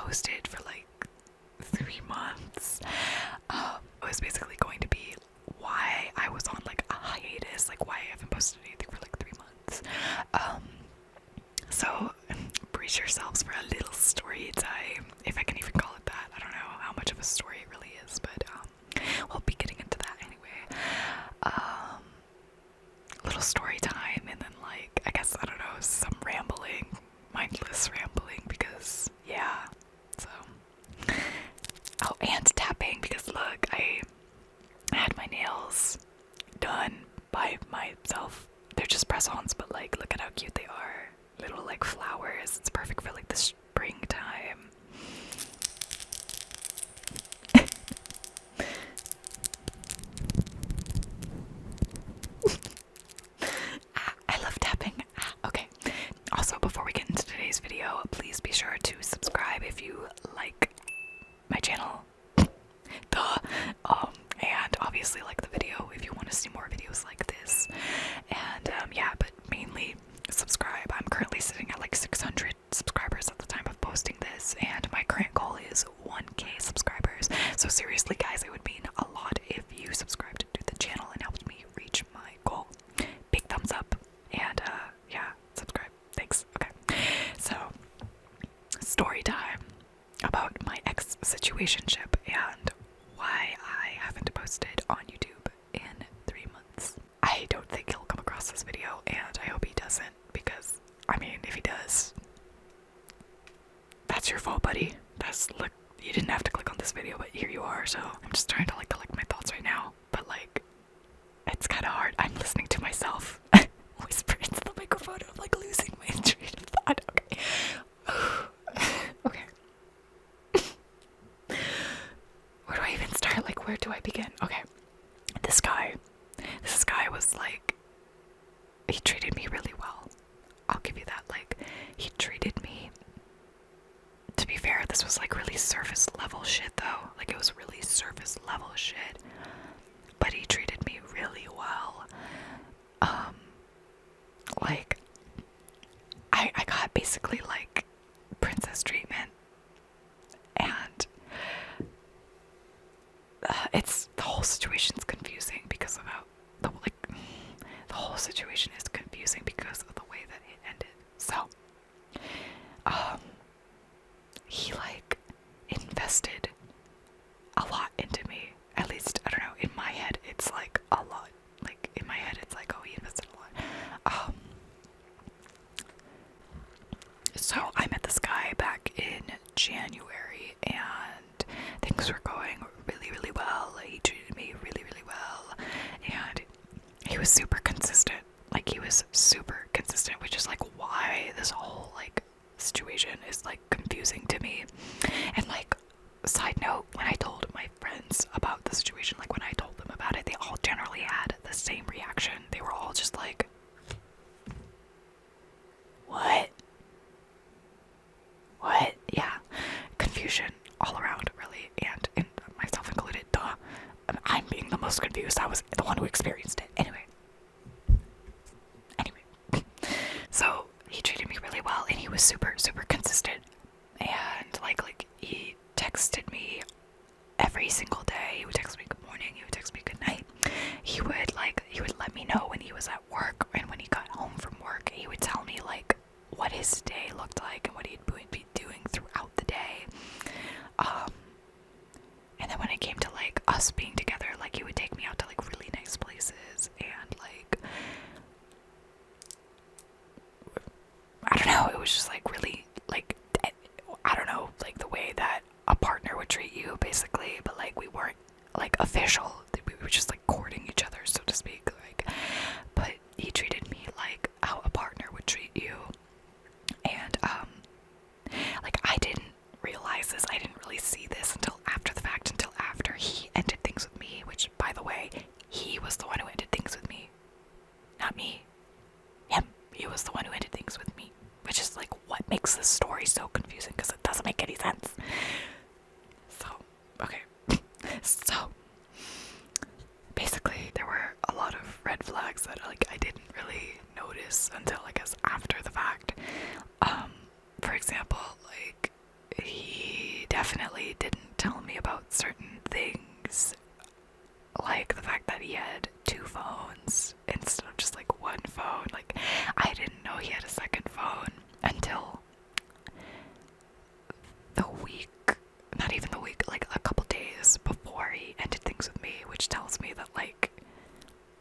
posted for like 3 months. It was basically going to be why I was on like a hiatus, like why I haven't posted anything for like 3 months. So brace yourselves for a little story time, if I can even call it that. I don't know how much of a story it really is, but we'll be getting into that anyway. Little story time, and then like, I guess, I don't know, some rambling, mindless rambling, because yeah, so. Oh, and tapping, because look, I had my nails done by myself. They're just press-ons, but like, look at how cute they are. Little like flowers. It's perfect for like the springtime. I love tapping. Okay. Also, before we get into today's video, please be sure to subscribe if you like my channel. Duh. And obviously like the video if you want to see more videos like this. And yeah, but mainly subscribe. I'm currently sitting at like 600 subscribers at the time of posting this, and my current goal is 1K subscribers. So seriously guys, it would mean a lot if you subscribed to the channel and helped me reach my goal. Big thumbs up, and yeah, subscribe. Thanks. Okay, so story time about my ex-situationship and why I haven't posted on YouTube in 3 months. I don't think he'll come across this video, and I hope he doesn't, because, I mean, if he does, that's your fault, buddy. Look, you didn't have to click on this video, but here you are, so I'm just trying to, like, collect my thoughts right now, but, like, it's kind of hard. I'm listening to myself whisper into the microphone, and I'm, like, losing my train of thought. Okay. Okay. Where do I even start? Like, where do I begin? Okay. This guy was like, he treated me really well. I'll give you that. Like, he treated me, to be fair, this was like really surface level shit though. Like, it was really surface level shit. But he treated me really well. Like, I got basically like princess treatment, and it's, the whole situation's confusing because of how the whole situation is confusing because of the way that it ended. So he like invested a lot into me. At least, I don't know, in my head it's like a lot. Like, in my head it's like, oh, he invested a lot. So I met this guy back in January, and things were going really, really well. He treated me really, really well, and he was super consistent. Like, he was super consistent, which is like why this whole like situation is like confusing to me. And like, side note, when I told my friends about the situation, like when I told them about it, they all generally had the same reaction. They were all just like, what? Yeah, confusion all around, really, and myself included. Duh, I'm being the most confused. I was the one who experienced it. Anyway, so he treated me really well, and he was super, super consistent. And like he texted me every single day. He would text me good morning. He would text me good night. He would let me know when he was at work, and when he got home from work, he would tell me like what his day looked like and what he'd be doing throughout the day. And then when it came to like us being together, like he would take me out to like really nice places, and like, I don't know, it was just like really like, I don't know, like the way that a partner would treat you basically, but like we weren't like official. We were just like courting each other, so to speak. Like, but he treated me like how a partner would treat you. And like, I didn't realize this, I didn't really see this until after the fact, until after he ended things with me, which, by the way, he was the one who ended things with me, not me. Him. He was the one who ended things with me, which is like what makes this story so confusing, because it doesn't make any sense. So, okay. So definitely didn't tell me about certain things, like the fact that he had 2 phones instead of just like 1 phone. Like, I didn't know he had a second phone until the week, not even the week, like a couple days before he ended things with me, which tells me that like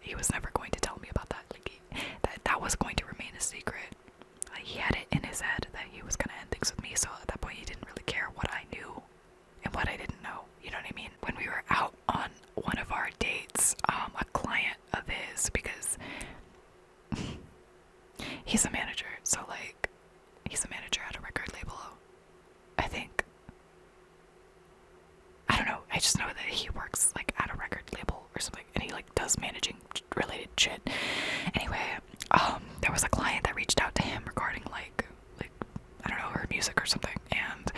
he was never going to tell me about that. Like that was going to remain a secret. Like, he had it in his head that he was gonna end things with me, so at that point he didn't really care what I knew and what I didn't know. You know what I mean? When we were out on one of our dates, a client of his, because he's a manager, so like he's a manager at a record label, I think. I don't know. I just know that he works like at a record label or something, and he like does managing related shit. Anyway, there was a client that reached out to him regarding like I don't know, her music or something, and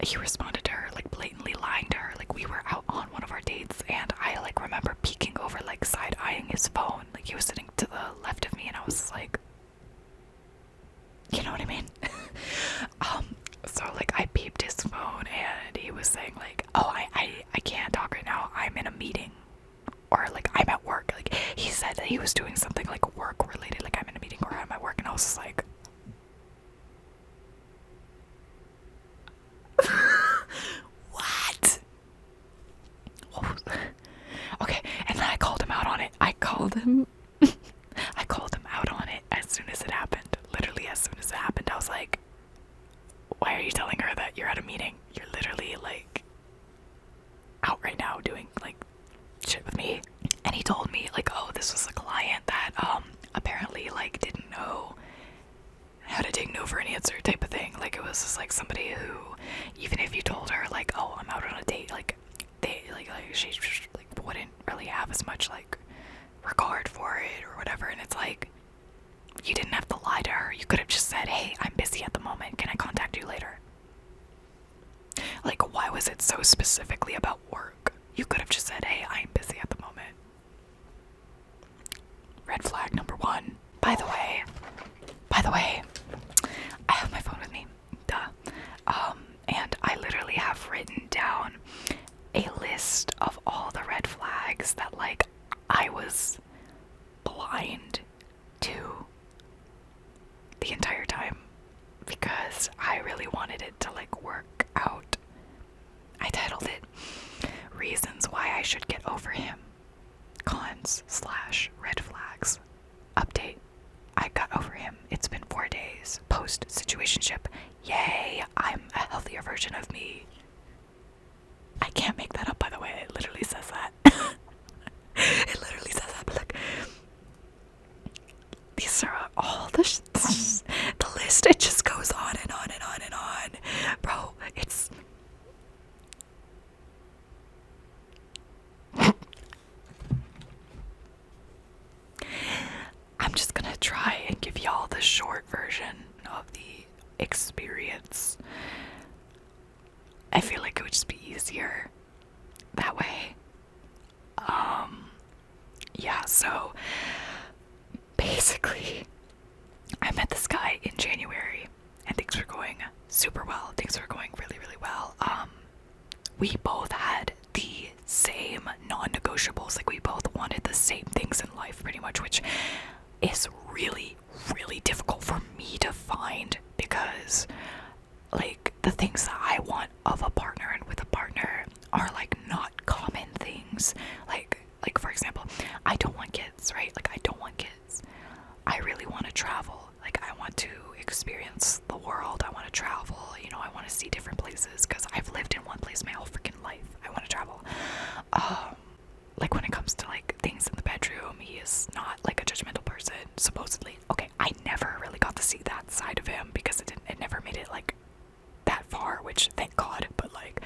he responded to her like blatantly lying to her. Like, we were out on one of our dates, and I like remember peeking over, like side eyeing his phone. Like, he was sitting to the left of me, and I was like, you know what I mean? So like I peeped his phone, and he was saying like, oh, I can't talk right now, I'm in a meeting, or like I'm at work. Like, he said that he was doing something like work related, like I'm in a meeting or I'm at work, and I was just like, what? Okay, and then I called him out on it. I called him out on it as soon as it happened. Literally as soon as it happened, I was like, why are you telling her that you're at a meeting? You're literally like out right now doing like shit with me. And he told me like, oh, this was a client that apparently like didn't know how to take no for an answer type of thing. Like, it was just like somebody who, even if you told her like, oh, I'm out on a date, like they like she like wouldn't really have as much like regard for it or whatever. And it's like, you didn't have to lie to her. You could have just said, hey, I'm busy at the moment, can I contact you later? Like, why was it so specifically about work? You could have just said, hey, I'm busy at the moment. Red flag number 1. By the way, I have my phone with me. Duh. And I literally have written down a list of all the red flags that like I was blind to the entire time, because I really wanted it to like work out. I titled it Reasons Why I Should Get Over Him. Cons/red flags. Update. I got over him. It's been 4 days. Post-situationship. Yay, I'm a healthier version of me. I can't make that up, by the way. It literally says that. It literally says that, but look. These are all the list, it just goes on and on and on and on. Bro, it's... I'm just gonna try and give y'all the short version of the experience. I feel like it would just be easier that way. Yeah, so basically, I met this guy in January, and things were going super well. Things were going really, really well. We both had the same non-negotiables. Like, we both wanted the same things in life, pretty much, which is really, really difficult for me to find, because like the things that I want of a partner and with a partner are like not common things. Like for example, I don't want kids, right? Like, I don't want kids. I really want to travel. Like, I want to experience the world. I want to travel, you know, I want to see different places, because I've lived in one place my whole freaking life. I want to travel. Like, when it comes to like things in the bedroom, he is not like a judgmental person, supposedly. Okay, I never really got to see that side of him, because it never made it like that far, which thank God. But like,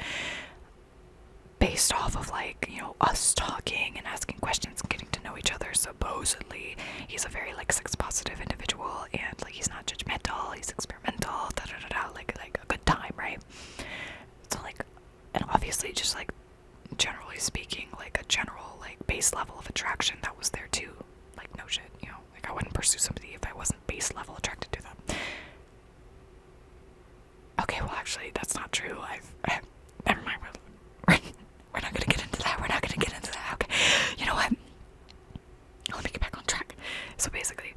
based off of like, you know, us talking and asking questions and getting to know each other, supposedly he's a very like sex positive individual, and like he's not judgmental, he's experimental, like a good time, right? So like, and obviously just like generally speaking, like a general like base level of attraction that was there too. Like, no shit, you know, like I wouldn't pursue somebody if I wasn't base level attracted to them. actually, that's not true. Never mind. We're not gonna get into that. We're not gonna get into that. Okay. You know what? Let me get back on track. So basically,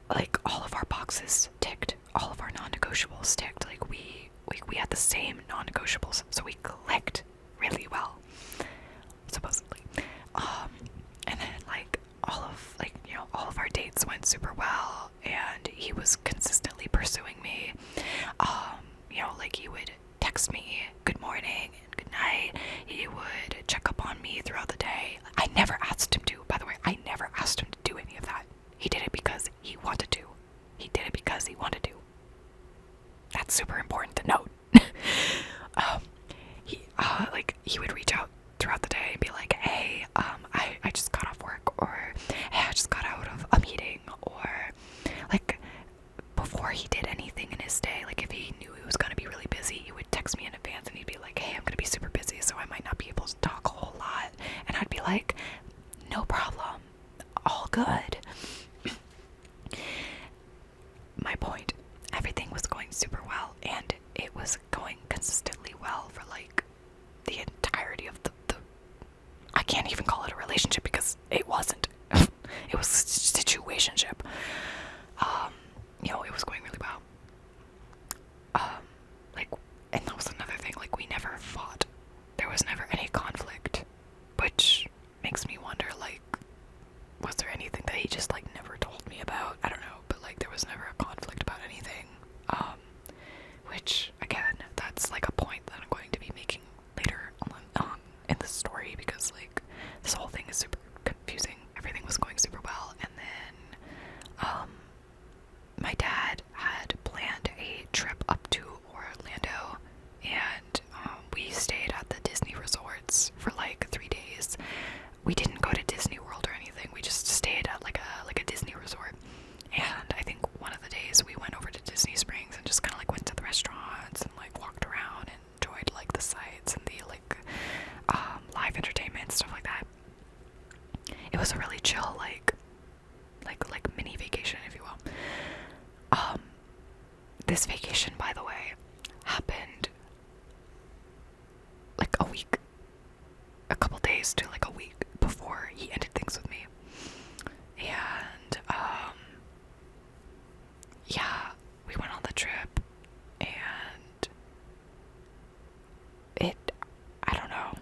like, all of our boxes ticked, all of our non-negotiables ticked. Like, we had the same non-negotiables, so we clicked really well, supposedly. And then like all of our dates went super well, and he was consistently pursuing me. Like, he would text me good morning and good night. He would check up on me throughout the day. I never asked him to, by the way. I never asked him to do any of that. He did it because he wanted to. He did it because he wanted to. That's super important to note. He would reach out throughout the day and be like, hey, I just got off work, or hey, I just got out of a meeting, or like, before he did anything in his day, like, if he knew he was gonna be really busy, he would text me in advance and he'd be like, hey, I'm gonna be super busy, so I might not be able to talk a whole lot. And I'd be like, no problem, all good. My point, everything was going super well, and it was going consistently well for like the entirety of the I can't even call it a relationship, because it wasn't. It was situationship. It was going really well. And that was another thing, like, we never fought. There was never any conflict, which makes me wonder, like, was there anything that he just, like, never told me about? I don't know, but, like, there was never a conflict about anything. Which, again, that's, like, a point that I'm going to be making later on in the story, because, like, this whole thing is super confusing. Everything was going super well, and then, my dad had planned a trip up to Orlando, and, we stayed at the Disney resorts for, like, 3 days. We didn't go to Disney World or anything. We just stayed at like a Disney resort. And I think one of the days we went over to Disney Springs and just kind of like went to the restaurants and like walked around and enjoyed like the sights and the like live entertainment and stuff like that. It was a really chill like mini vacation, if you will. This vacation, by the way, happened like a couple days to like a week before he ended things with me. And yeah, we went on the trip, and I don't know.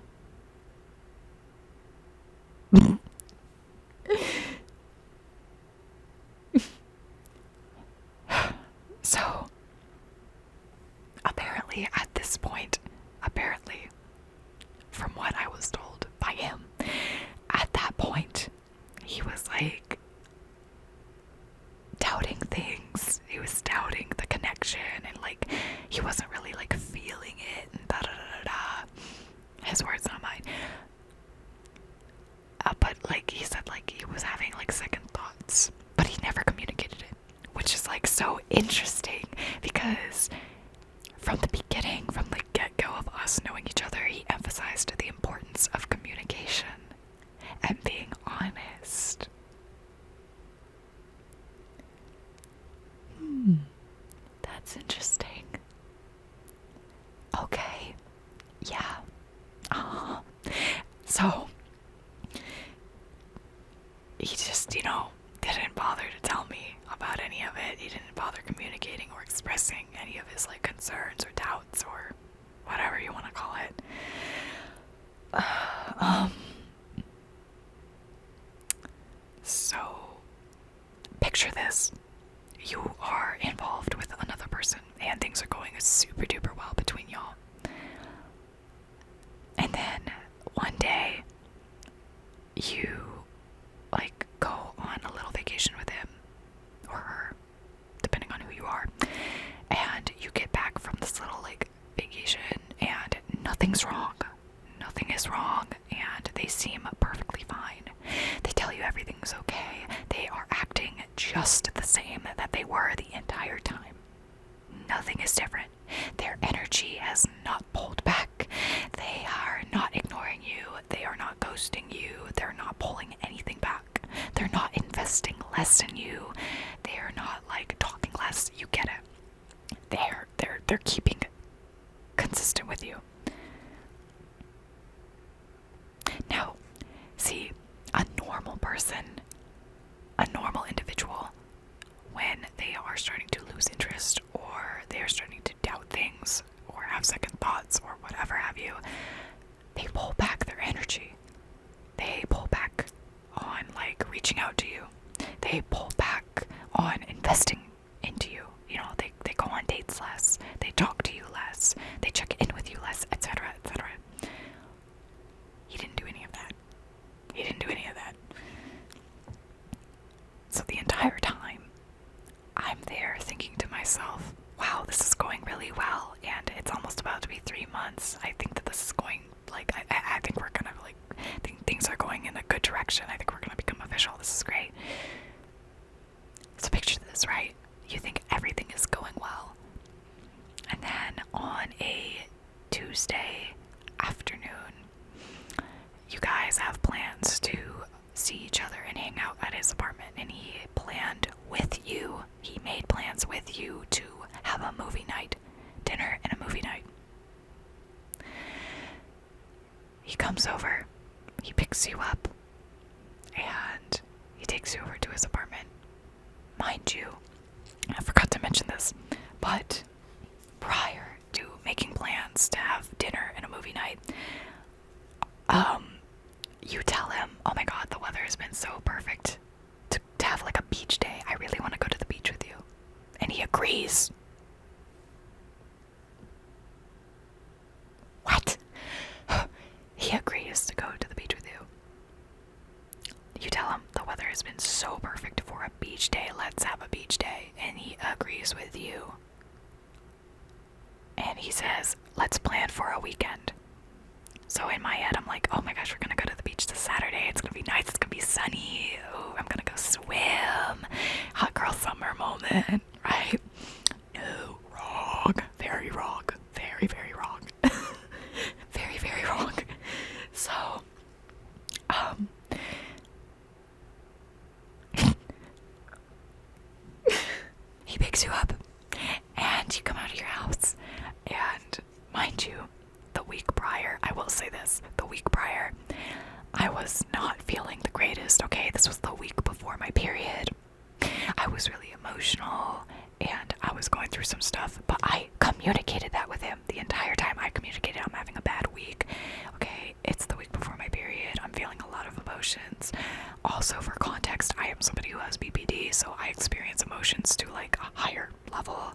So apparently at this point, from what I was told by him, at that point, he was like doubting things. He was doubting the connection, and like he wasn't really like feeling it, and da da da da. His words, not mine. But like he said, like he was having like second thoughts, but he never communicated it, which is like so interesting, because from the beginning, from the get-go of us knowing each other, he emphasized the importance of communication and being honest. That's interesting. Okay. Yeah. So, he just, didn't bother to tell me about any of it. He didn't bother communicating or expressing any of his, like, concerns or doubts or whatever you want to call it. So, picture this. You are involved with another person, and things are going super duper well between y'all. And then, one day, you, like, go on a little vacation with him, or her, depending on who you are, and you get back from this little, like, vacation, and nothing's wrong. Nothing is wrong, and they seem perfectly fine. They tell you everything's okay. They are acting just the same that they were the entire time. Nothing is different. Their energy has not pulled back. They are not ignoring you. They are not ghosting you. They're not pulling anything back. They're not investing less in you. They are not like talking less. You get it. They're they're keeping consistent with you. Now, see, a normal person, a normal individual, when they are starting to lose interest or they are starting to doubt things or have second thoughts or whatever have you, they pull back their energy. They pull back on like reaching out to you. They pull back on investing into you. You know, they go on dates less. They talk to you less. They check in with you less, etc., etc. He didn't do any of that. He didn't do any of that. So the entire time, I'm there thinking to myself, wow, this is going really well, and it's almost about to be 3 months. I think that this is going, like, I think we're gonna, like, things are going in a good direction. I think we're gonna become official. This is great. So picture this, right? You think everything is going well, and then on a Tuesday afternoon, you guys have plans to see each other and hang out at his apartment, and he planned with you, he made plans with you to have a movie night, dinner and a movie night. He comes over, he picks you up, and he takes you over to his apartment. Mind you, I forgot to mention this, but prior to making plans to have dinner and a movie night, you tell him, oh my god, the weather has been so perfect to have like a beach day. I really want to go to the beach with you. And he agrees. What? He agrees to go to the beach with you. You tell him the weather has been so perfect for a beach day. Let's have a beach day. And he agrees with you. And he says, let's plan for a weekend. So in my head, I'm like, oh my gosh, we're gonna go to the beach this Saturday. It's gonna be nice. It's gonna be sunny. Oh, I'm gonna go swim. Hot girl summer moment, right? No, wrong. Very wrong. Very, very wrong. Very, very wrong. So, he picks you up, and you come out of your house, and mind you, the week prior, I will say this, the week prior, I was not feeling the greatest, okay? This was the week before my period. I was really emotional, and I was going through some stuff, but I communicated that with him the entire time. I communicated I'm having a bad week, okay? It's the week before my period. I'm feeling a lot of emotions. Also, for context, I am somebody who has BPD, so I experience emotions to, like, a higher level,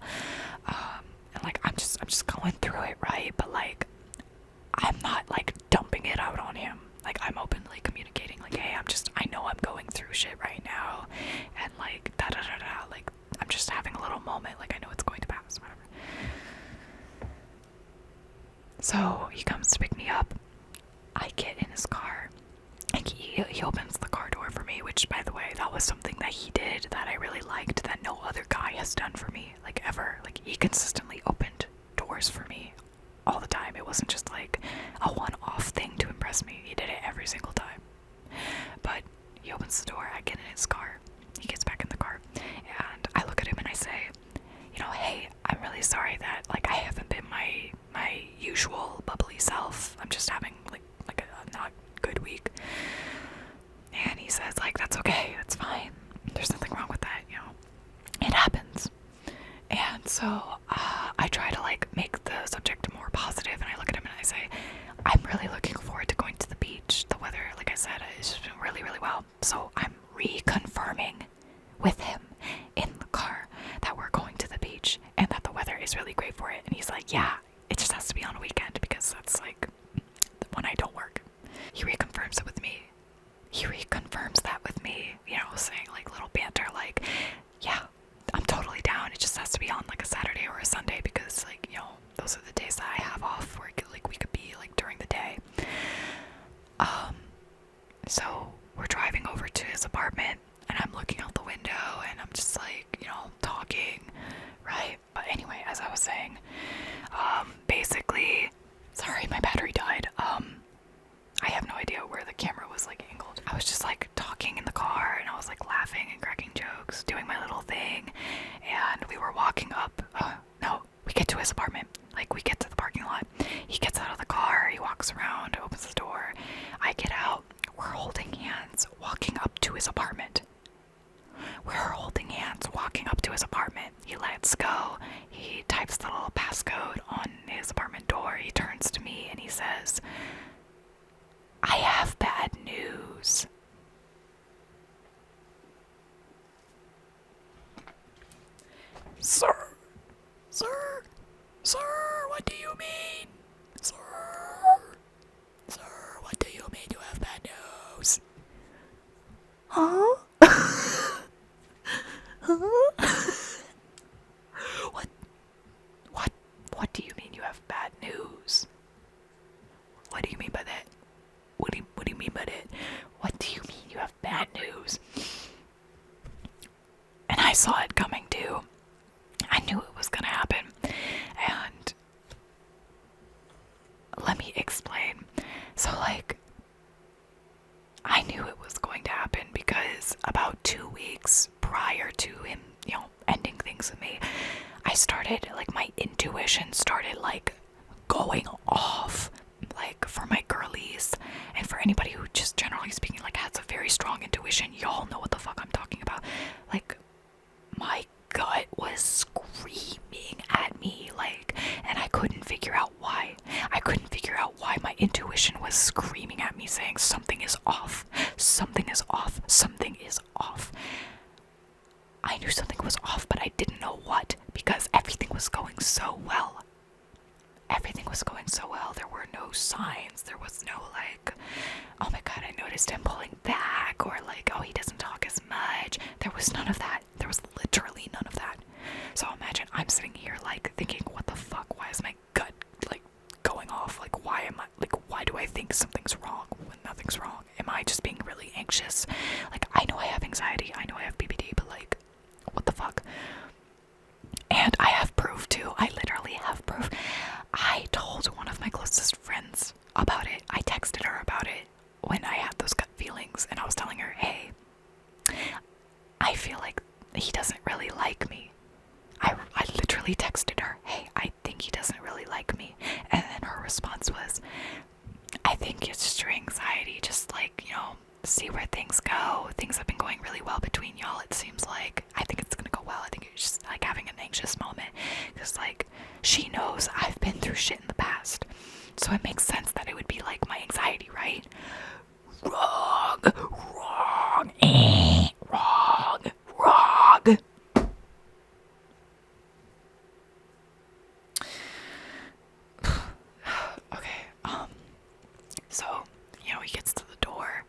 and, like, I'm just going through it, right? But, like, I'm not, like, dumping it out on him. Like, I'm openly communicating, like, hey, I know I'm going through shit right now, and, like, da-da-da-da, like, I'm just having a little moment, like, I know it's going to pass, whatever. So, he comes to pick me up. I get in his car, and he opens the car door for me, which, by the way, that was something that he did that I really liked, that no other guy has done for me, like, ever. Like, he consistently opened doors for me all the time. It wasn't just like a one-off thing to impress me. He did it every single time. But he opens the door, I get in his car, he gets back in the car, and I look at him and I say, you know, hey, I'm really sorry that, like, I haven't been my usual bubbly self. I'm just having like a not good week. And he says, like, that's okay, that's fine. There's nothing wrong with that, you know. It happens. And so I try to, like, make the subject more positive, and I look at him and I say, I'm really looking forward to going to the beach. The weather, like I said, has been really, really well. So I'm reconfirming with him in the car that we're going to the beach and that the weather is really great for it. And he's like, yeah, it just has to be on a weekend because that's, like, when I don't work. He reconfirms it with me. He reconfirms that with me, you know, saying, like, little banter, like, yeah, I'm totally down. It just has to be on, like, a Saturday or a Sunday because, like, you know, those are the days that I have off where, like, we could be, like, during the day. So we're driving over to his apartment, and I'm looking out the window, and I'm just, like, you know, talking, right? But anyway, as I was saying, basically, sorry, my battery died. I have no idea where the camera was, like, angled. I was just, like, talking in the car, and I was, like, laughing and cracking jokes, doing my little thing, and we were walking up, no, we get to his apartment. Like, we get to the parking lot. He gets out of the car, he walks around, opens the door. I get out. We're holding hands, walking up to his apartment. We're holding hands, walking up to his apartment. He lets go. He types the little passcode on his apartment door. He turns to me and he says, "I have bad news." Sir, what do you mean? Sir, what do you mean you have bad news? Huh? What do you mean you have bad news? What do you mean by that? What do you mean by that? What do you mean you have bad news? And I saw it coming too. I knew it was gonna happen. And let me explain. So, like, I knew it was going to happen because about 2 weeks prior to him, ending things with me, I started, like, my intuition started, like, going off, like, for my girlies, and for anybody who just generally speaking, like, has a very strong intuition. Y'all know what the fuck I'm talking about. Like, my gut was screaming at me, like, and I couldn't figure out why. I couldn't figure out why my intuition was screaming at me, saying something is off, something is off, something is off. I knew something was off, but I didn't know what, because everything was going so well. Everything was going so well. There were no signs. There was no, like, oh my god, I noticed him pulling back, or like, oh, he doesn't talk as much. There was none of that. There was literally none of that. So imagine I'm sitting here, like, thinking, what the fuck? Why is my gut, like, going off? Like, why do I think something's wrong when nothing's wrong? Am I just being really anxious? Like, I know I have anxiety. I know I have BPD, but, like, what the fuck? And I have proof too. I literally have proof. I told one of my closest friends about it. I texted her about it when I had those gut feelings, and I was telling her, hey, I feel like he doesn't really like me. I literally texted her, hey, I think he doesn't really like me. And then her response was, I think it's just your anxiety, just, like, see where things go. Things have been going really well between y'all, it seems like. I think it's gonna go well. I think you're just, like, having an anxious moment. Because, like, she knows I've been through shit in the past. So it makes sense that it would be, like, my anxiety, right? Wrong. Okay, so, he gets to the door,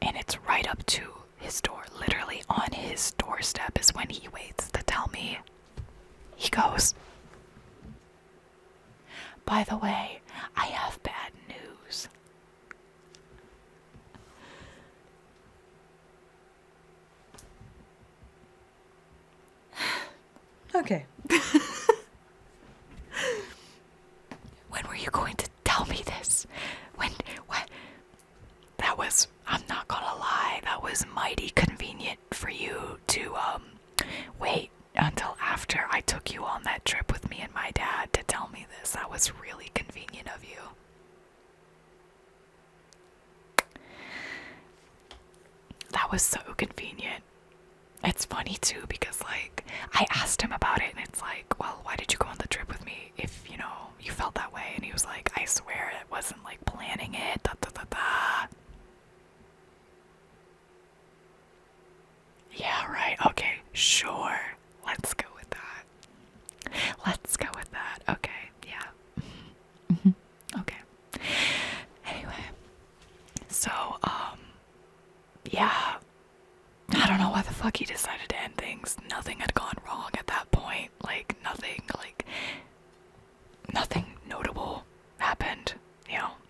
and it's right up to his door. Literally on his doorstep is when he waits to tell me. He goes, by the way, I have bad news. Okay. When were you going to tell me this? What? That was, I'm not gonna lie, that was mighty convenient for you to, wait until after I took you on that trip with me and my dad to tell me this. That was really convenient of you. That was so convenient. It's funny too, because, like, I asked him about it, and it's like, well, why did you go on the trip with me if, you felt that way? And he was like, I swear it wasn't, like, planning it, da da da da. Yeah, right, okay, sure. Let's go with that. Okay, yeah. Okay. Anyway, so, yeah. I don't know why the fuck he decided to end things. Nothing had gone wrong at that point. Like, nothing notable happened.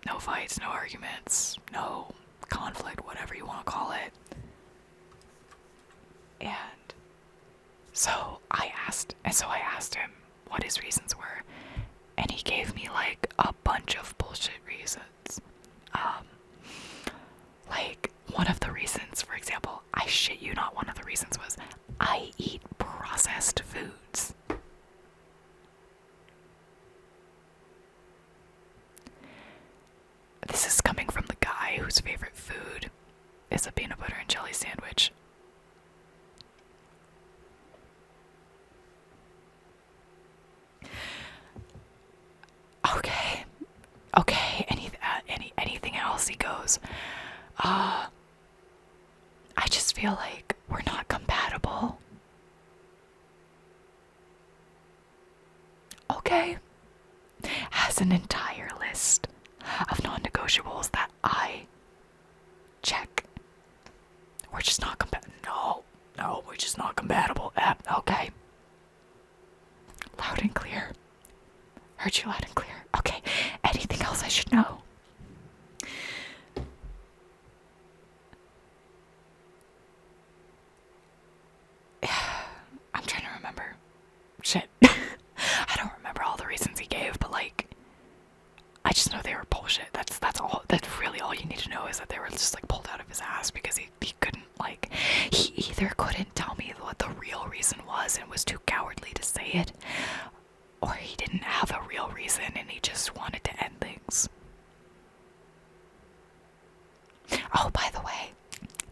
No fights, no arguments, no conflict, whatever you want to call it. And so I asked him what his reasons were, and he gave me, like, a bunch of bullshit reasons. Like, one of the reasons, for example, I shit you not, one of the reasons was I eat processed foods. is a peanut butter and jelly sandwich? Okay. Okay, anything else? He goes, I just feel like we're not compatible. Okay. Has an entire list of non-negotiables that I check. We're just not compatible. No, we're just not compatible. Okay. Loud and clear. Heard you loud and clear. Okay. Anything else I should know? I'm trying to remember. Shit. I don't remember all the reasons he gave, but like, I just know they were bullshit. That's all. That's really all you need to know, is that they were just like pulled out of his ass, because he couldn't, like, he either couldn't tell me what the real reason was and was too cowardly to say it, or he didn't have a real reason and he just wanted to end things. Oh, by the way,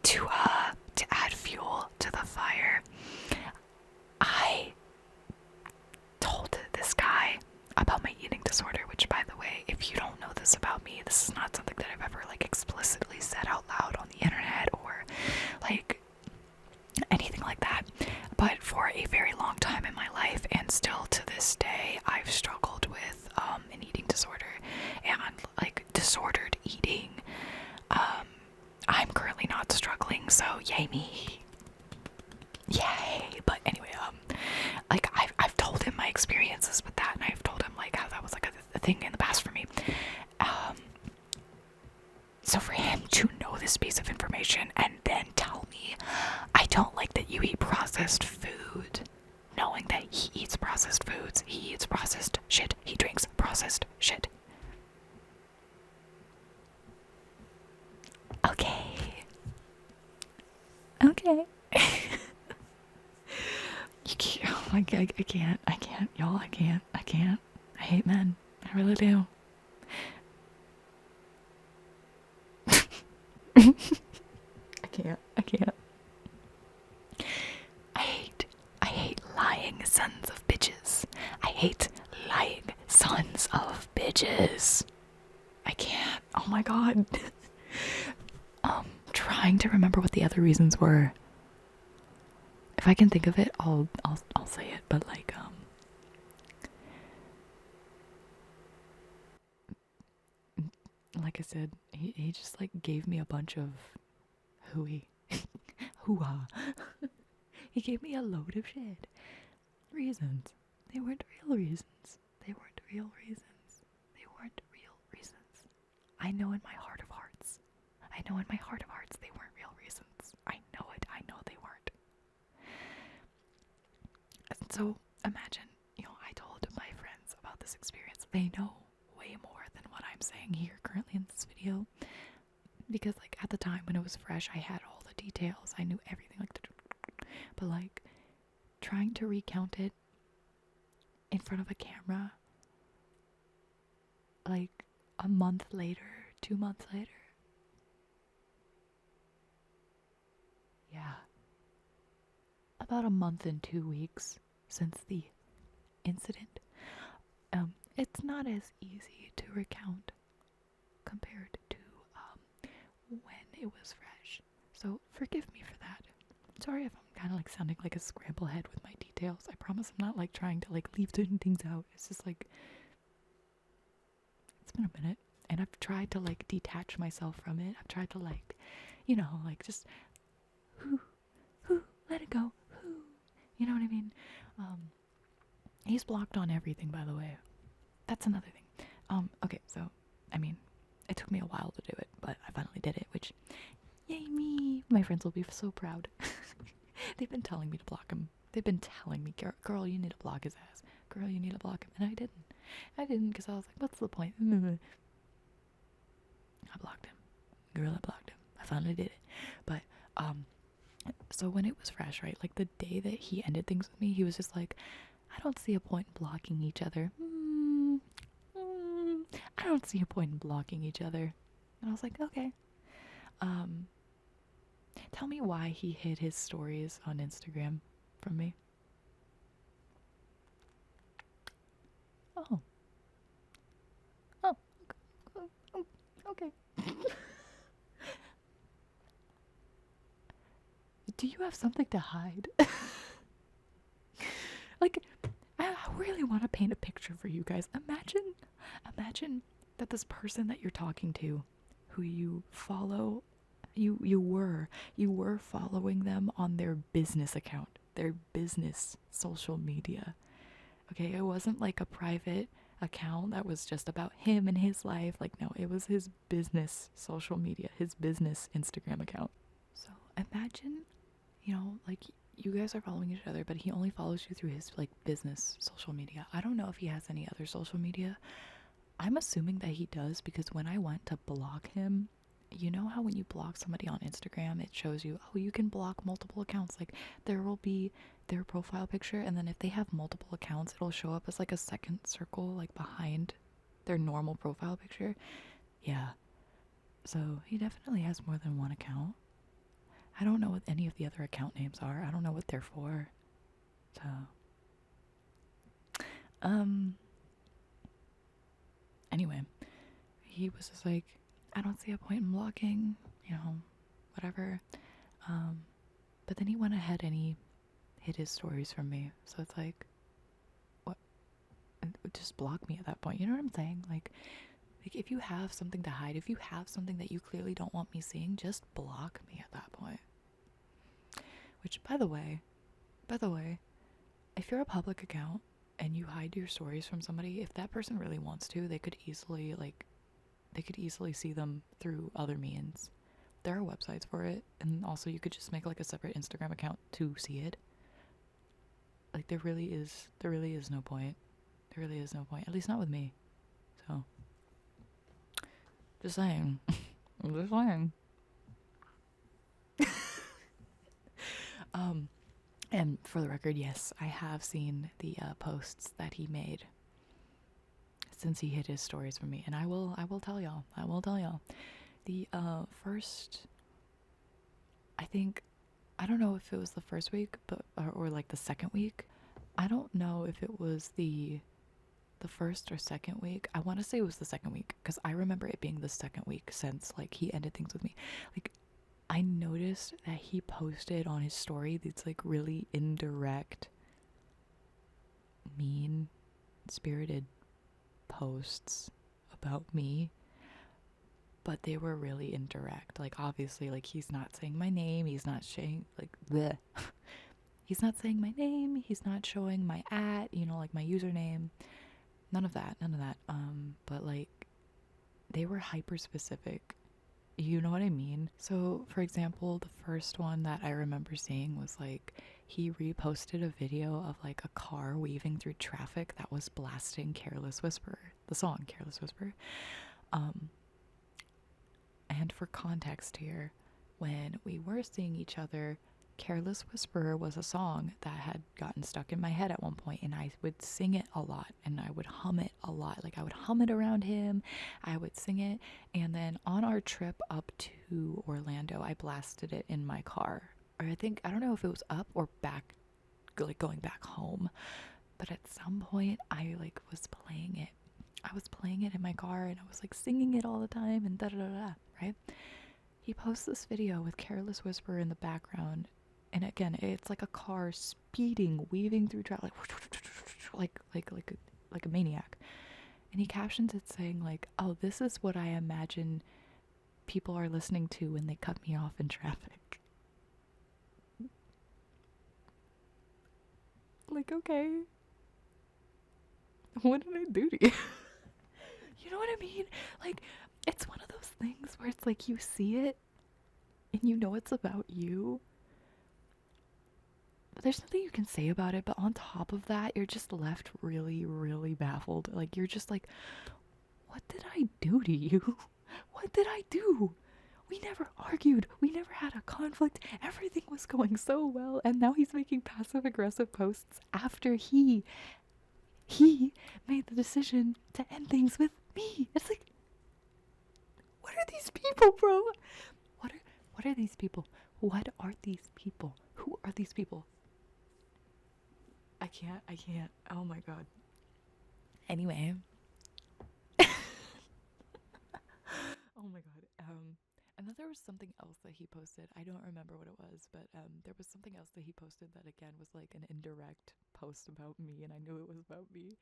to add fuel to the fire, I told this guy about my eating disorder, which, by the way, if you don't know this about me, this is not something that I've ever like explicitly said out loud on the internet or like anything like that, but for a very long time in my life, and still to this day, I've struggled with an eating disorder and like disordered eating. I'm currently not struggling, so yay me. Yay. But anyway, like I've told him my experiences with that, and I've told him like how that was like a thing in the past for me. So for him to know this piece of information and then tell me, I don't like that you eat processed food, knowing that he eats processed foods, he eats processed shit, he drinks processed shit. Okay. Okay. You can't, I can't, y'all, I can't. I hate men. I really do. I can't. I hate lying sons of bitches. I hate lying sons of bitches. I can't. Oh my god. Trying to remember what the other reasons were. If I can think of it, I'll say it, but like, like I said, he just like gave me a bunch of hoo-ha. He gave me a load of shit. Reasons. They weren't real reasons. They weren't real reasons. They weren't real reasons. I know in my heart of hearts. I know in my heart of hearts they weren't real reasons. I know it. I know they weren't. So imagine, I told my friends about this experience. They know way more than what I'm saying here currently in this video, because like at the time when it was fresh, I had all the details. I knew everything, but like trying to recount it in front of a camera like a month later, 2 months later. Yeah. About a month and 2 weeks since the incident. It's not as easy to recount compared to when it was fresh. So forgive me for that. Sorry if I'm kind of like sounding like a scramble head with my details. I promise I'm not like trying to like leave certain things out. It's just like, it's been a minute, and I've tried to like detach myself from it. I've tried to like, like just let it go. You know what I mean? He's blocked on everything, by the way. That's another thing. Okay, so, I mean, it took me a while to do it, but I finally did it, which, yay me! My friends will be so proud. They've been telling me to block him. They've been telling me, girl, you need to block his ass. Girl, you need to block him. And I didn't. Because I was like, what's the point? I blocked him. Girl, I blocked him. I finally did it. But, so when it was fresh, right, like the day that he ended things with me, he was just like, I don't see a point in blocking each other. I don't see a point in blocking each other. And I was like, okay. Tell me why he hid his stories on Instagram from me. Oh. Oh. Okay. Do you have something to hide? Like, I really want to paint a picture for you guys. Imagine that this person that you're talking to, who you follow, you were following them on their business account, their business social media. Okay, it wasn't like a private account that was just about him and his life. Like, no, it was his business social media, his business Instagram account. So imagine, like, you guys are following each other, but he only follows you through his, like, business social media. I don't know if he has any other social media. I'm assuming that he does, because when I went to block him, you know how when you block somebody on Instagram, it shows you, oh, you can block multiple accounts. Like, there will be their profile picture, and then if they have multiple accounts, it'll show up as like a second circle, like behind their normal profile picture. Yeah. So he definitely has more than one account. I don't know what any of the other account names are. I don't know what they're for. So, anyway, he was just like, I don't see a point in blocking, whatever. But then he went ahead and he hid his stories from me. So it's like, what? Just block me at that point. You know what I'm saying? Like if you have something to hide, if you have something that you clearly don't want me seeing, just block me at that point. Which, by the way, if you're a public account and you hide your stories from somebody, if that person really wants to, they could easily see them through other means. There are websites for it, and also you could just make like a separate Instagram account to see it. Like, there really is no point. There really is no point. At least not with me. So, just saying. I'm just saying. And for the record, yes, I have seen the posts that he made since he hid his stories from me, and I will tell y'all. The first, I don't know if it was the first week, but or like the second week. I don't know if it was the first or second week. I want to say it was the second week, because I remember it being the second week since, like, he ended things with me. Like, I noticed that he posted on his story these, like, really indirect, mean-spirited posts about me, but they were really indirect. Like, obviously, like, he's not saying my name, he's not saying, like, bleh. He's not saying my name, he's not showing my like, my username. None of that. But, like, they were hyper specific. You know what I mean? So, for example, the first one that I remember seeing was, like, he reposted a video of, like, a car weaving through traffic that was blasting Careless Whisper, the song Careless Whisper. And for context here, when we were seeing each other, Careless Whisper was a song that had gotten stuck in my head at one point, and I would sing it a lot, and I would hum it a lot. Like, I would hum it around him, I would sing it, and then on our trip up to Orlando, I blasted it in my car. Or I don't know if it was up or back, like, going back home, but at some point, I, like, was playing it. I was playing it in my car, and I was, like, singing it all the time, and da-da-da-da, right? He posts this video with Careless Whisper in the background, and again, it's like a car speeding, weaving through traffic, like a maniac. And he captions it saying, like, "Oh, this is what I imagine people are listening to when they cut me off in traffic." Like, okay, what did I do to you? You know what I mean? Like, it's one of those things where it's like, you see it and you know it's about you. There's nothing you can say about it, but on top of that, you're just left really, really baffled. Like, you're just like, what did I do to you? What did I do? We never argued. We never had a conflict. Everything was going so well, and now he's making passive-aggressive posts after he made the decision to end things with me. It's like, what are these people, bro? What are these people? What are these people? Who are these people? I can't. Oh my god. Anyway. Oh my god. And then there was something else that he posted. I don't remember what it was, but there was something else that he posted that again was like an indirect post about me, and I knew it was about me.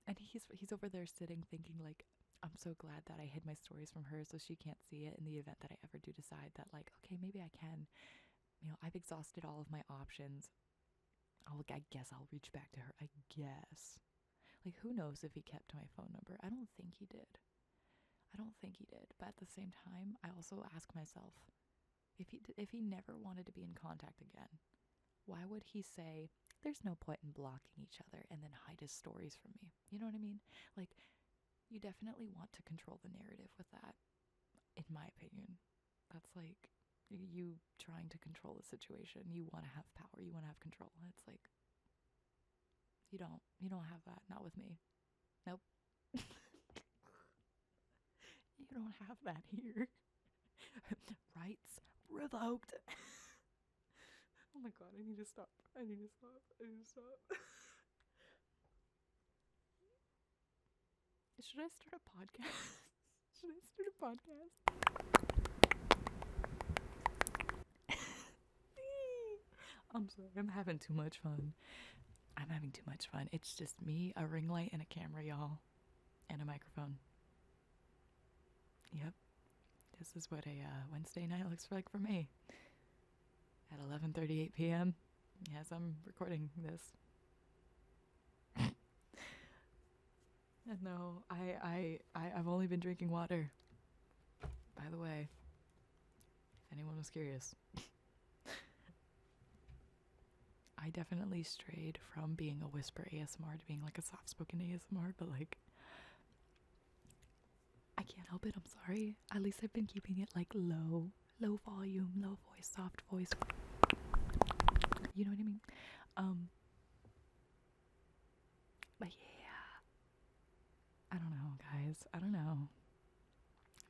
And he's over there sitting thinking like, I'm so glad that I hid my stories from her so she can't see it in the event that I ever do decide that like, okay, maybe I can. You know, I've exhausted all of my options. I guess I'll reach back to her. I guess. Like, who knows if he kept my phone number? I don't think he did. But at the same time, I also ask myself, if he never wanted to be in contact again, why would he say there's no point in blocking each other and then hide his stories from me? You know what I mean? Like, you definitely want to control the narrative with that, in my opinion. That's like you trying to control the situation. You want to have power. You want to have control. It's like you don't have that. Not with me. Nope. You don't have that here. Rights revoked. Oh my god, I need to stop. Should I start a podcast? I'm sorry, I'm having too much fun. It's just me, a ring light, and a camera, y'all. And a microphone. Yep. This is what a Wednesday night looks like for me. At 11:38 p.m. as I'm recording this. No, I've only been drinking water. By the way, if anyone was curious. I definitely strayed from being a whisper ASMR to being like a soft-spoken ASMR, but like, I can't help it, I'm sorry. At least I've been keeping it like low volume, low voice, soft voice. You know what I mean? But yeah. I don't know, guys. I don't know.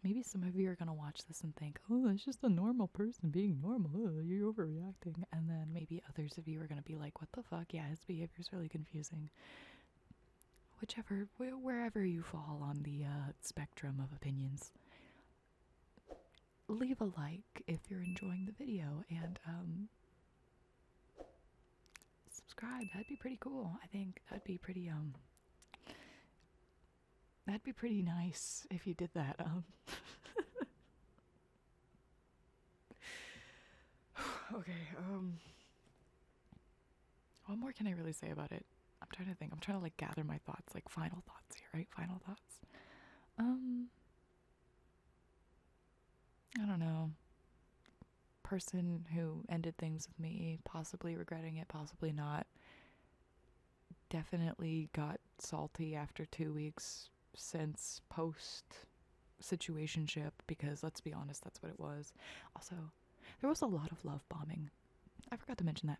Maybe some of you are gonna watch this and think, oh, it's just a normal person being normal. Oh, you're overreacting. And then maybe others of you are gonna be like, what the fuck? Yeah, his behavior's really confusing. Wherever you fall on the spectrum of opinions, leave a like if you're enjoying the video, and subscribe. That'd be pretty cool. I think that'd be pretty nice if you did that. Okay, what more can I really say about it? I'm trying to think. I'm trying to like gather my thoughts, like final thoughts here, right? Final thoughts. I don't know. Person who ended things with me, possibly regretting it, possibly not. Definitely got salty after 2 weeks since post situationship, because let's be honest, that's what it was. Also, there was a lot of love bombing. I forgot to mention that.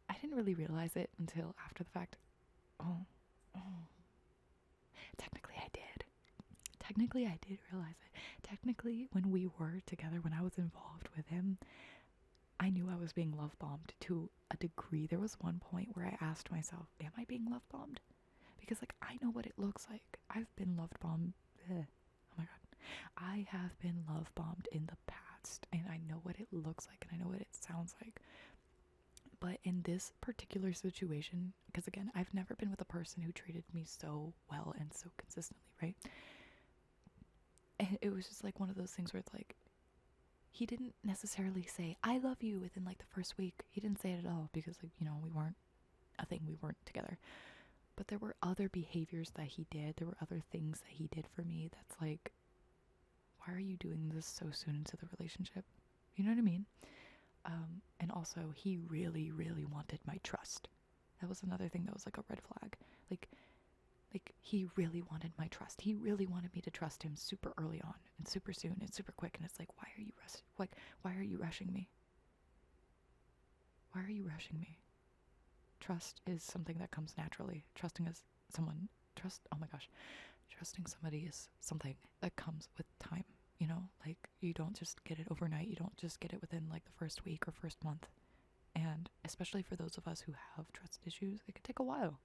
I didn't really realize it until after the fact. Oh. Technically I did realize it. Technically, when we were together, when I was involved with him, I knew I was being love bombed to a degree. There was one point where I asked myself, am I being love bombed? Because like, I know what it looks like. I've been love bombed. Oh my god. I have been love bombed in the past, and I know what it looks like, and I know what it sounds like. But in this particular situation, because again, I've never been with a person who treated me so well and so consistently, right? And it was just like one of those things where it's like, he didn't necessarily say, I love you within like the first week. He didn't say it at all, because like, you know, we weren't a thing, we weren't together. But there were other behaviors that he did. There were other things that he did for me that's like, why are you doing this so soon into the relationship? You know what I mean? And also, he really, really wanted my trust. That was another thing that was like a red flag. Like he really wanted my trust. He really wanted me to trust him super early on and super soon and super quick. And it's like, why are you rushing me? Why are you rushing me? Trust is something that comes naturally. Trusting somebody is something that comes with time. you know, like you don't just get it overnight. You don't just get it within like the first week or first month. And especially for those of us who have trust issues, it could take a while.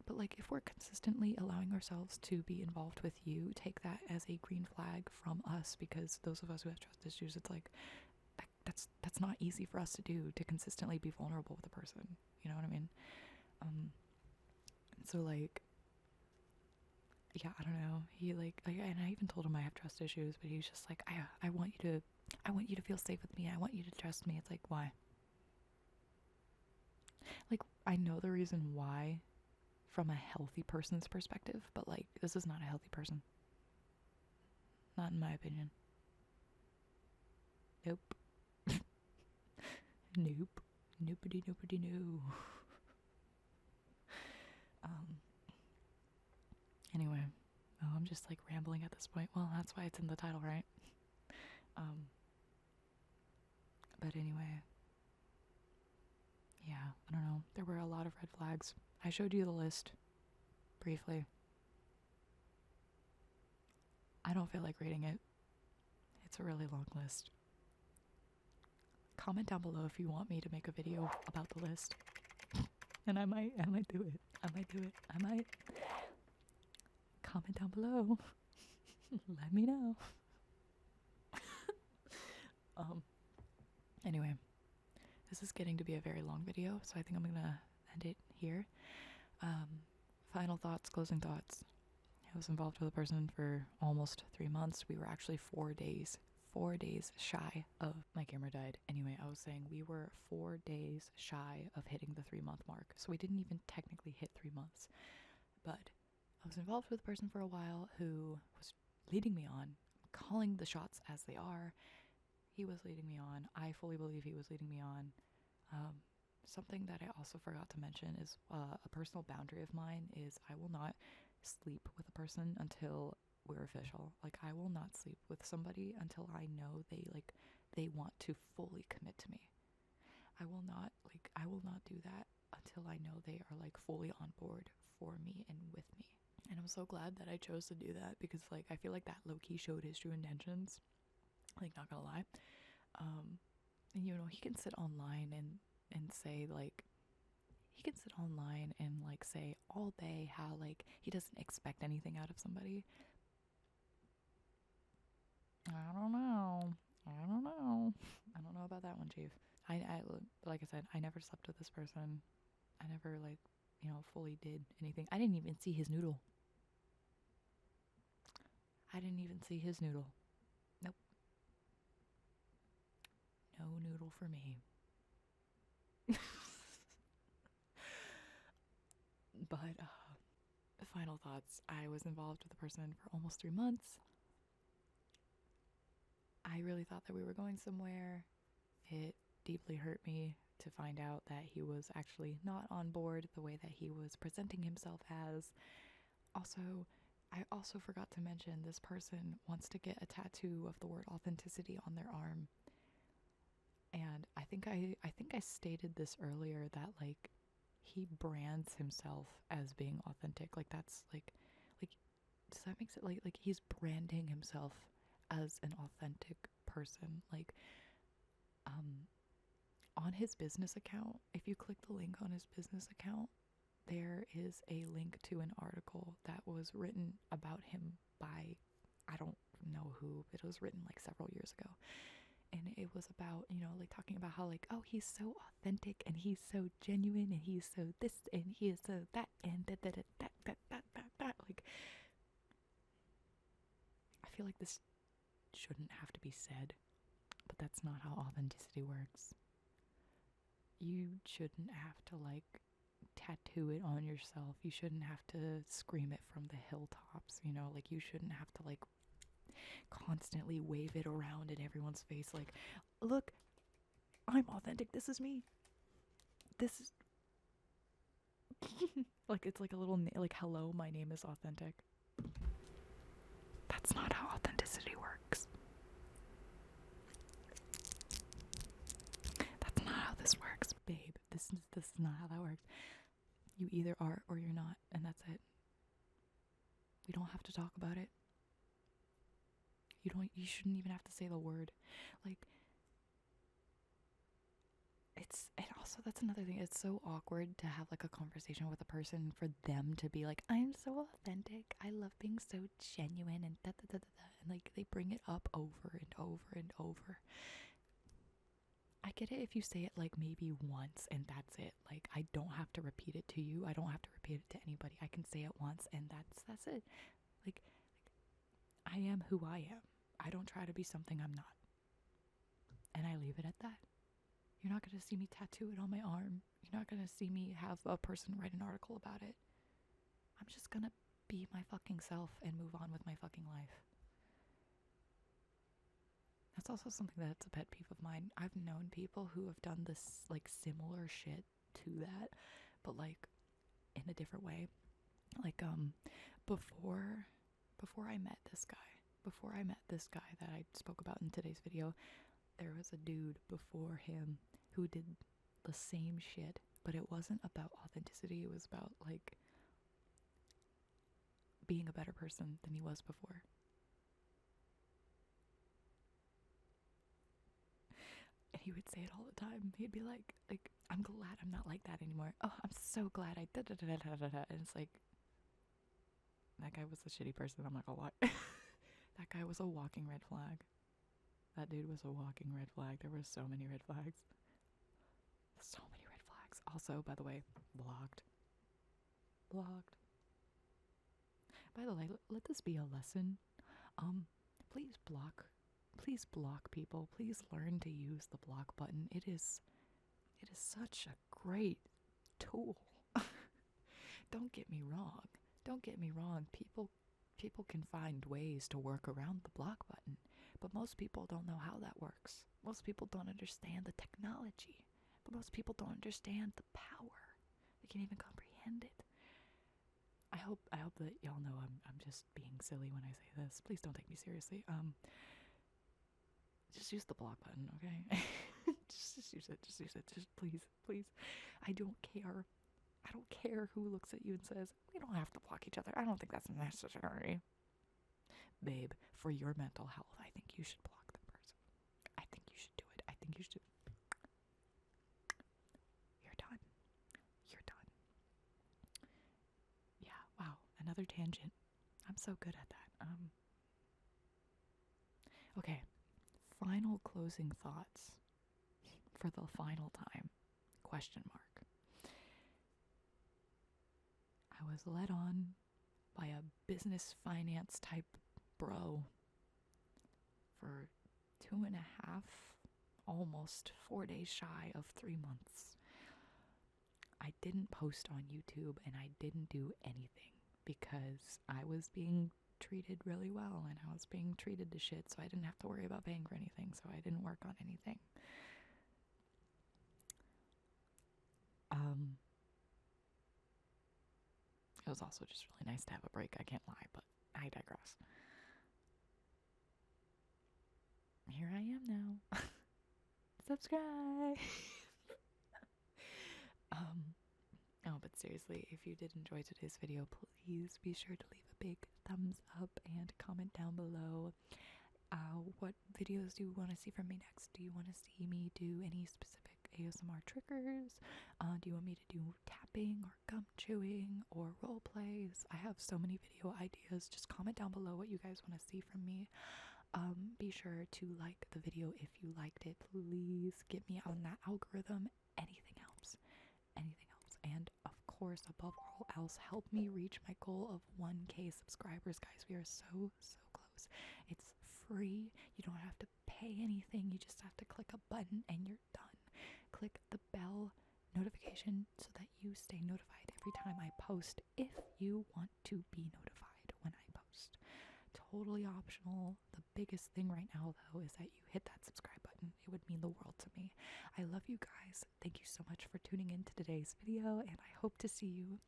But like if we're consistently allowing ourselves to be involved with you, take that as a green flag from us, because those of us who have trust issues, it's like that's not easy for us to do, to consistently be vulnerable with a person. You know what I mean? So like, yeah, I don't know. He like, and I even told him I have trust issues, but he's just like, I want you to feel safe with me. I want you to trust me. It's like, why? Like, I know the reason why from a healthy person's perspective, but like, this is not a healthy person. Not in my opinion. Nope. Nope. Nobody, no. Anyway, I'm just like rambling at this point. Well, that's why it's in the title, right? But anyway, yeah, I don't know. There were a lot of red flags. I showed you the list briefly. I don't feel like reading it. It's a really long list. Comment down below if you want me to make a video about the list. And I might do it. I might. Comment down below. Let me know. Anyway, this is getting to be a very long video, so I think I'm gonna end it here. Final thoughts, closing thoughts. I was involved with a person for almost 3 months. We were actually 4 days shy of, my camera died. Anyway, I was saying we were 4 days shy of hitting the 3-month mark. So we didn't even technically hit 3 months. But I was involved with a person for a while who was leading me on, calling the shots as they are. He was leading me on. I fully believe he was leading me on. Something that I also forgot to mention is a personal boundary of mine is I will not sleep with a person until we're official. Like, I will not sleep with somebody until I know they want to fully commit to me. I will not do that until I know they are like fully on board for me and with me. And I'm so glad that I chose to do that, because like I feel like that low-key showed his true intentions. Like, not gonna lie. And you know, he can sit online and say like, he can sit online and like say all day how like he doesn't expect anything out of somebody. I don't know about that one, Chief. I like I said, I never slept with this person. I never like, you know, fully did anything. I didn't even see his noodle. Nope. No noodle for me. But final thoughts. I was involved with a person for almost 3 months. I really thought that we were going somewhere. It deeply hurt me to find out that he was actually not on board the way that he was presenting himself as. Also, I also forgot to mention this person wants to get a tattoo of the word authenticity on their arm. And I think I stated this earlier, that like he brands himself as being authentic. Like, that's like does that make sense? Like he's branding himself as an authentic person. Like, on his business account, if you click the link on his business account, there is a link to an article that was written about him by, I don't know who, but it was written like several years ago. And it was about, you know, like talking about how like, oh, he's so authentic and he's so genuine and he's so this and he is so that and that. Like, I feel like this shouldn't have to be said, but that's not how authenticity works. You shouldn't have to like tattoo it on yourself. You shouldn't have to scream it from the hilltops, you know, like you shouldn't have to like constantly wave it around in everyone's face like, look, I'm authentic, this is me, this is like, it's like a little like, hello, my name is authentic. That's not how authenticity works. That's not how this works, babe. This is not how that works. You either are or you're not, and that's it. We don't have to talk about it. You shouldn't even have to say the word. Like, and also that's another thing. It's so awkward to have like a conversation with a person for them to be like, I'm so authentic. I love being so genuine and da da da da da. And like they bring it up over and over and over. I get it if you say it like maybe once and that's it. Like I don't have to repeat it to you. I don't have to repeat it to anybody. I can say it once and that's it. Like I am who I am. I don't try to be something I'm not. And I leave it at that. You're not going to see me tattoo it on my arm. You're not going to see me have a person write an article about it. I'm just going to be my fucking self and move on with my fucking life. That's also something that's a pet peeve of mine. I've known people who have done this, like, similar shit to that, but, like, in a different way. Like, before I met this guy that I spoke about in today's video, there was a dude before him who did the same shit, but it wasn't about authenticity. It was about, like, being a better person than he was before. And he would say it all the time. He'd be like, I'm glad I'm not like that anymore. Oh, I'm so glad I da da da da da da. And it's like, that guy was a shitty person, I'm not gonna lie. That guy was a walking red flag. That dude was a walking red flag. There were so many red flags. So many red flags. Also, by the way, blocked. Blocked. By the way, let this be a lesson. Please block. Please block people. Please learn to use the block button. It is such a great tool. Don't get me wrong. Don't get me wrong. People can find ways to work around the block button, but most people don't know how that works. Most people don't understand the technology, but most people don't understand the power. They can't even comprehend it. I hope that y'all know I'm just being silly when I say this. Please don't take me seriously. Just use the block button, okay? just use it. Just please. I don't care. I don't care who looks at you and says, we don't have to block each other. I don't think that's necessary. Babe, for your mental health, I think you should block the person. I think you should do it. I think you should. You're done. You're done. Yeah, wow. Another tangent. I'm so good at that. Okay. Final closing thoughts for the final time. Question mark. I was led on by a business finance type bro for 2.5, almost 4 days shy of 3 months. I didn't post on YouTube and I didn't do anything because I was being treated really well and I was being treated to shit, so I didn't have to worry about paying for anything, so I didn't work on anything. It was also just really nice to have a break, I can't lie, but I digress. Here I am now. Subscribe! Oh, but seriously, if you did enjoy today's video, please be sure to leave a big thumbs up and comment down below. What videos do you want to see from me next? Do you want to see me do any specific ASMR triggers? Do you want me to do tapping or gum chewing or role plays? I have so many video ideas. Just comment down below what you guys want to see from me. Be sure to like the video if you liked it. Please get me on that algorithm. Anything helps. Anything helps. And of course, above all else, help me reach my goal of 1K subscribers, guys. We are so close. It's free. You don't have to pay anything. You just have to click a button and you're done. Click the bell notification so that you stay notified every time I post, if you want to be notified when I post. Totally optional. The biggest thing right now, though, is that you hit that subscribe button. It would mean the world to me. I love you guys. Thank you so much for tuning in to today's video, and I hope to see you